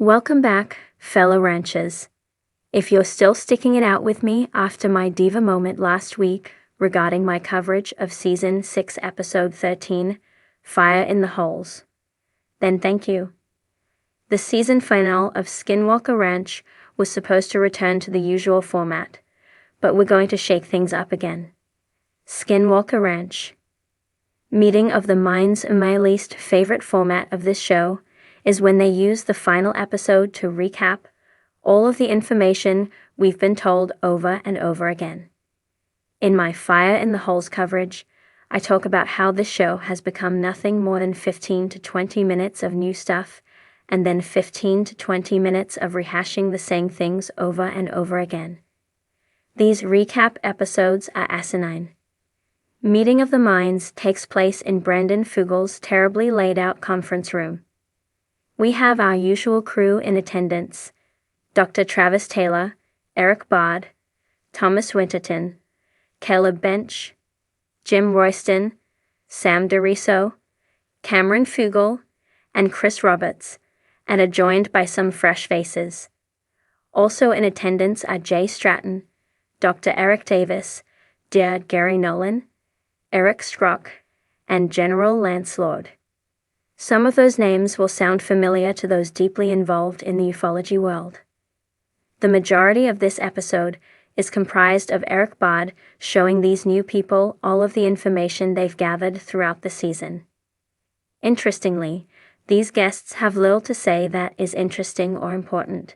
Welcome back, fellow ranchers. If you're still sticking it out with me after my diva moment last week regarding my coverage of Season 6, Episode 13, Fire in the Holes, then thank you. The season finale of Skinwalker Ranch was supposed to return to the usual format, but we're going to shake things up again. Skinwalker Ranch. Meeting of the Minds. My least favorite format of this show is when they use the final episode to recap all of the information we've been told over and over again. In my Fire in the Holes coverage, I talk about how this show has become nothing more than 15 to 20 minutes of new stuff, and then 15 to 20 minutes of rehashing the same things over and over again. These recap episodes are asinine. Meeting of the Minds takes place in Brandon Fugel's terribly laid-out conference room. We have our usual crew in attendance: Dr. Travis Taylor, Eric Bard, Thomas Winterton, Caleb Bench, Jim Royston, Sam DeRiso, Cameron Fugel, and Chris Roberts, and are joined by some fresh faces. Also in attendance are Jay Stratton, Dr. Eric Davis, Dear Gary Nolan, Eric Strock, and General Lance Lord. Some of those names will sound familiar to those deeply involved in the ufology world. The majority of this episode is comprised of Eric Bard showing these new people all of the information they've gathered throughout the season. Interestingly, these guests have little to say that is interesting or important.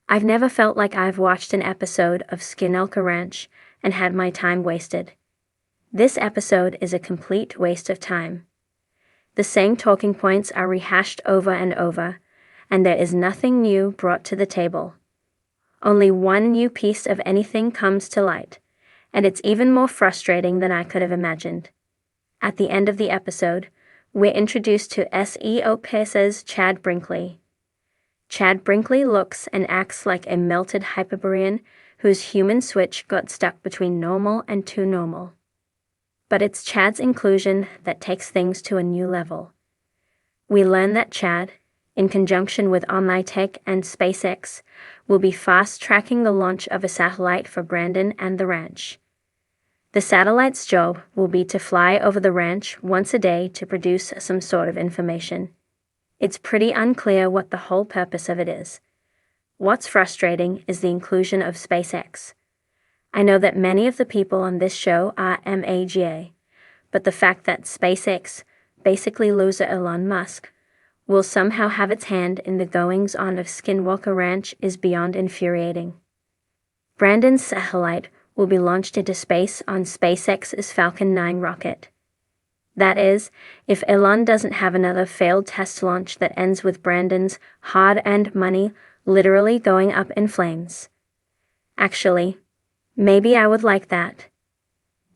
I've never felt like I've watched an episode of Skinwalker Ranch and had my time wasted. This episode is a complete waste of time. The same talking points are rehashed over and over, and there is nothing new brought to the table. Only one new piece of anything comes to light, and it's even more frustrating than I could have imagined. At the end of the episode, we're introduced to S6E14's Chad Brinkley. Chad Brinkley looks and acts like a melted Hyperborean whose human switch got stuck between normal and too normal. But it's Chad's inclusion that takes things to a new level. We learn that Chad, in conjunction with OmniTech and SpaceX, will be fast-tracking the launch of a satellite for Brandon and the ranch. The satellite's job will be to fly over the ranch once a day to produce some sort of information. It's pretty unclear what the whole purpose of it is. What's frustrating is the inclusion of SpaceX. I know that many of the people on this show are MAGA, but the fact that SpaceX, basically loser Elon Musk, will somehow have its hand in the goings-on of Skinwalker Ranch is beyond infuriating. Brandon's satellite will be launched into space on SpaceX's Falcon 9 rocket. That is, if Elon doesn't have another failed test launch that ends with Brandon's hard-earned money literally going up in flames. Actually, maybe I would like that.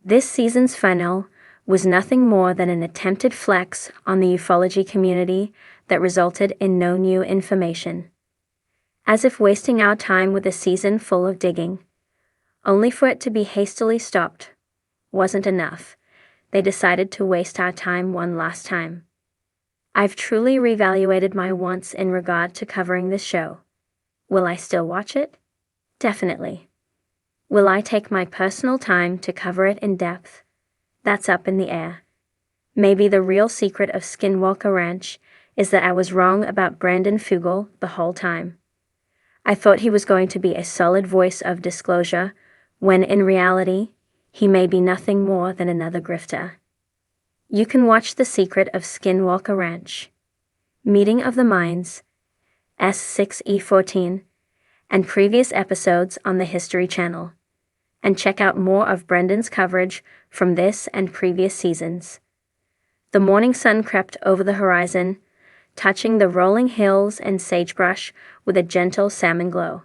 This season's finale was nothing more than an attempted flex on the ufology community that resulted in no new information. As if wasting our time with a season full of digging, only for it to be hastily stopped, wasn't enough. They decided to waste our time one last time. I've truly reevaluated my wants in regard to covering this show. Will I still watch it? Definitely. Will I take my personal time to cover it in depth? That's up in the air. Maybe the real secret of Skinwalker Ranch is that I was wrong about Brandon Fugel the whole time. I thought he was going to be a solid voice of disclosure, when in reality, he may be nothing more than another grifter. You can watch The Secret of Skinwalker Ranch, Meeting of the Minds, S6E14, and previous episodes on the History Channel, and check out more of Brendan's coverage from this and previous seasons. The morning sun crept over the horizon, touching the rolling hills and sagebrush with a gentle salmon glow.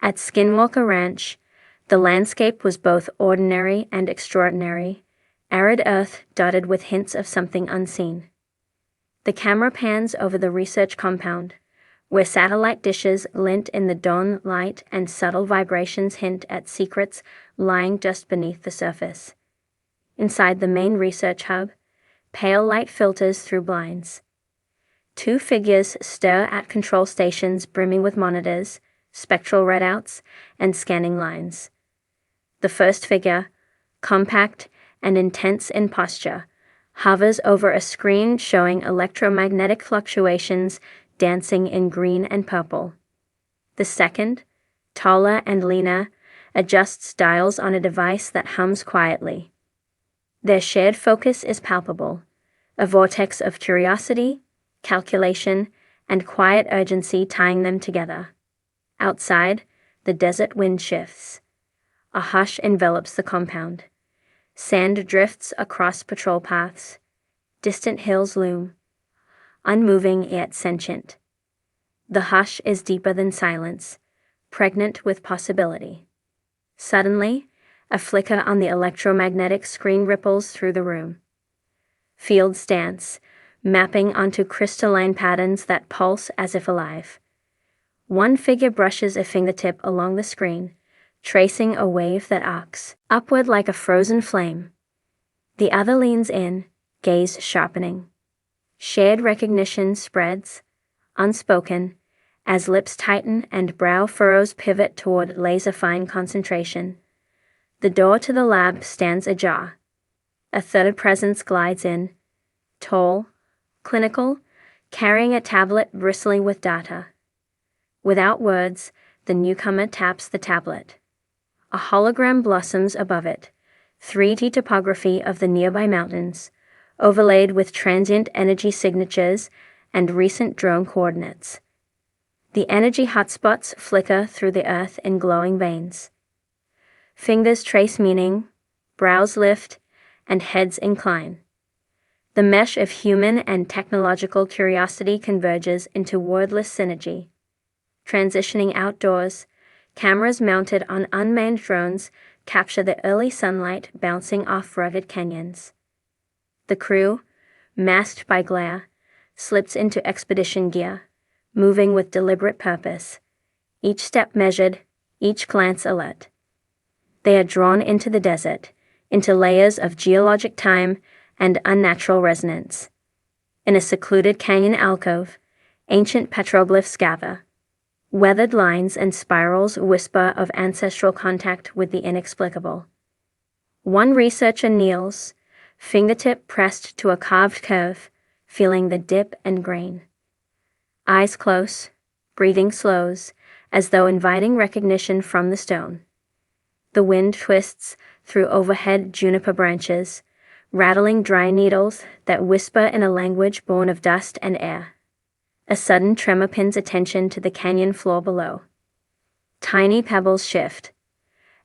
At Skinwalker Ranch, the landscape was both ordinary and extraordinary, arid earth dotted with hints of something unseen. The camera pans over the research compound, where satellite dishes glint in the dawn light and subtle vibrations hint at secrets lying just beneath the surface. Inside the main research hub, pale light filters through blinds. Two figures stir at control stations brimming with monitors, spectral readouts, and scanning lines. The first figure, compact and intense in posture, hovers over a screen showing electromagnetic fluctuations dancing in green and purple. The second, taller and leaner, adjusts dials on a device that hums quietly. Their shared focus is palpable, a vortex of curiosity, calculation, and quiet urgency tying them together. Outside, the desert wind shifts. A hush envelops the compound. Sand drifts across patrol paths. Distant hills loom, unmoving yet sentient. The hush is deeper than silence, pregnant with possibility. Suddenly, a flicker on the electromagnetic screen ripples through the room. Fields dance, mapping onto crystalline patterns that pulse as if alive. One figure brushes a fingertip along the screen, tracing a wave that arcs upward like a frozen flame. The other leans in, gaze sharpening. Shared recognition spreads, unspoken, as lips tighten and brow furrows pivot toward laser-fine concentration. The door to the lab stands ajar. A third presence glides in, tall, clinical, carrying a tablet bristling with data. Without words, the newcomer taps the tablet. A hologram blossoms above it, 3D topography of the nearby mountains, overlaid with transient energy signatures and recent drone coordinates. The energy hotspots flicker through the earth in glowing veins. Fingers trace meaning, brows lift, and heads incline. The mesh of human and technological curiosity converges into wordless synergy. Transitioning outdoors, cameras mounted on unmanned drones capture the early sunlight bouncing off rugged canyons. The crew, masked by glare, slips into expedition gear, moving with deliberate purpose, each step measured, each glance alert. They are drawn into the desert, into layers of geologic time and unnatural resonance. In a secluded canyon alcove, ancient petroglyphs gather. Weathered lines and spirals whisper of ancestral contact with the inexplicable. One researcher kneels, fingertip pressed to a carved curve, feeling the dip and grain. Eyes close, breathing slows, as though inviting recognition from the stone. The wind twists through overhead juniper branches, rattling dry needles that whisper in a language born of dust and air. A sudden tremor pins attention to the canyon floor below. Tiny pebbles shift.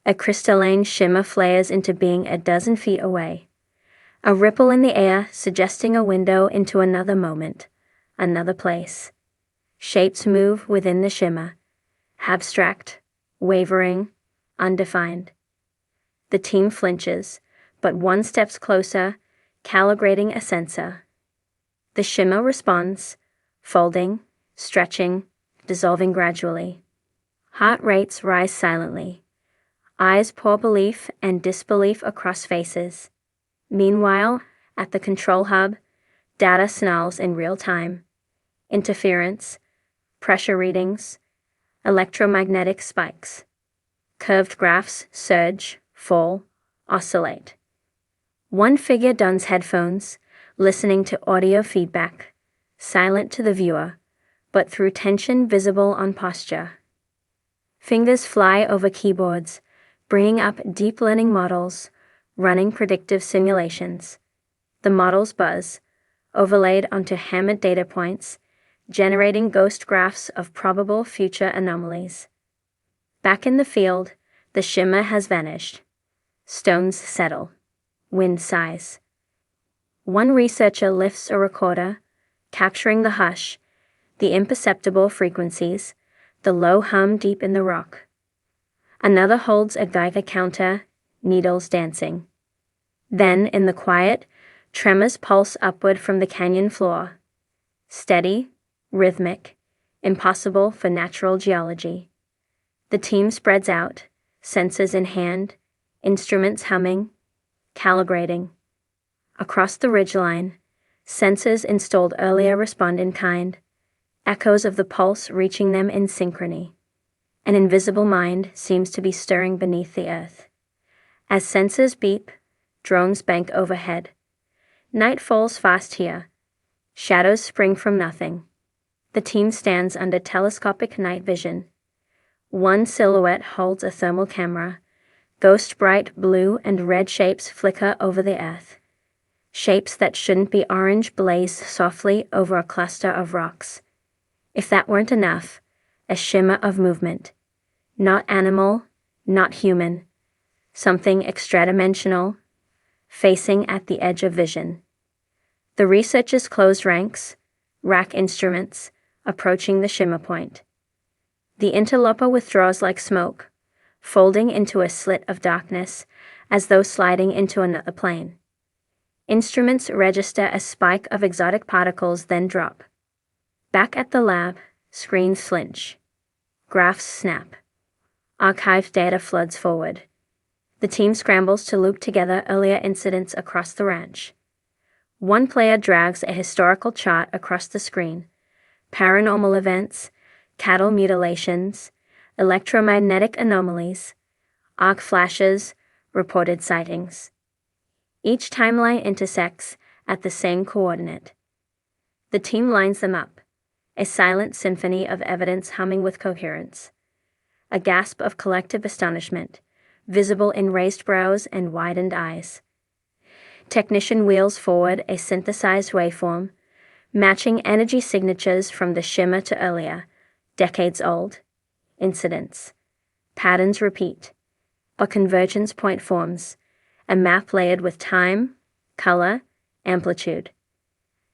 A crystalline shimmer flares into being a dozen feet away. A ripple in the air suggesting a window into another moment, another place. Shapes move within the shimmer, abstract, wavering, undefined. The team flinches, but one steps closer, calibrating a sensor. The shimmer responds, folding, stretching, dissolving gradually. Heart rates rise silently. Eyes pour belief and disbelief across faces. Meanwhile, at the control hub, data snarls in real time. Interference, pressure readings, electromagnetic spikes. Curved graphs surge, fall, oscillate. One figure dons headphones, listening to audio feedback, silent to the viewer, but through tension visible on posture. Fingers fly over keyboards, bringing up deep learning models, running predictive simulations. The models buzz, overlaid onto hammered data points, generating ghost graphs of probable future anomalies. Back in the field, the shimmer has vanished. Stones settle. Wind sighs. One researcher lifts a recorder, capturing the hush, the imperceptible frequencies, the low hum deep in the rock. Another holds a Geiger counter, needles dancing. Then, in the quiet, tremors pulse upward from the canyon floor. Steady, rhythmic, impossible for natural geology. The team spreads out, sensors in hand, instruments humming, calibrating. Across the ridgeline, Sensors installed earlier respond in kind, echoes of the pulse reaching them in synchrony. An invisible mind seems to be stirring beneath the earth. As sensors beep, drones bank overhead. Night falls fast here. Shadows spring from nothing. The team stands under telescopic night vision. One silhouette holds a thermal camera. Ghost bright blue and red shapes flicker over the earth. Shapes that shouldn't be orange blaze softly over a cluster of rocks. If that weren't enough, a shimmer of movement. Not animal, not human. Something extra-dimensional, facing at the edge of vision. The researchers close ranks, rack instruments, approaching the shimmer point. The interloper withdraws like smoke, folding into a slit of darkness, as though sliding into another plane. Instruments register a spike of exotic particles, then drop. Back at the lab, screens flinch. Graphs snap. Archived data floods forward. The team scrambles to loop together earlier incidents across the ranch. One player drags a historical chart across the screen. Paranormal events, cattle mutilations, electromagnetic anomalies, arc flashes, reported sightings. Each timeline intersects at the same coordinate. The team lines them up, a silent symphony of evidence humming with coherence. A gasp of collective astonishment, visible in raised brows and widened eyes. Technician wheels forward a synthesized waveform, matching energy signatures from the shimmer to earlier, decades-old, incidents. Patterns repeat. A convergence point forms, a map layered with time, color, amplitude.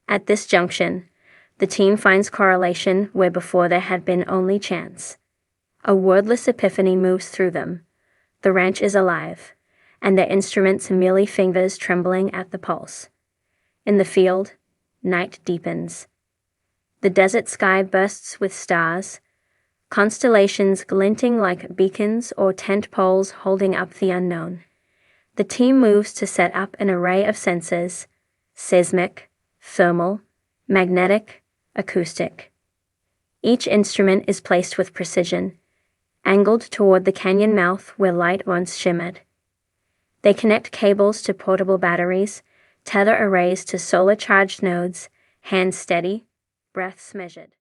At this junction, the team finds correlation where before there had been only chance. A wordless epiphany moves through them. The ranch is alive, and their instruments merely fingers trembling at the pulse. In the field, night deepens. The desert sky bursts with stars, constellations glinting like beacons or tent poles holding up the unknown. The team moves to set up an array of sensors: seismic, thermal, magnetic, acoustic. Each instrument is placed with precision, angled toward the canyon mouth where light once shimmered. They connect cables to portable batteries, tether arrays to solar-charged nodes, hands steady, breaths measured.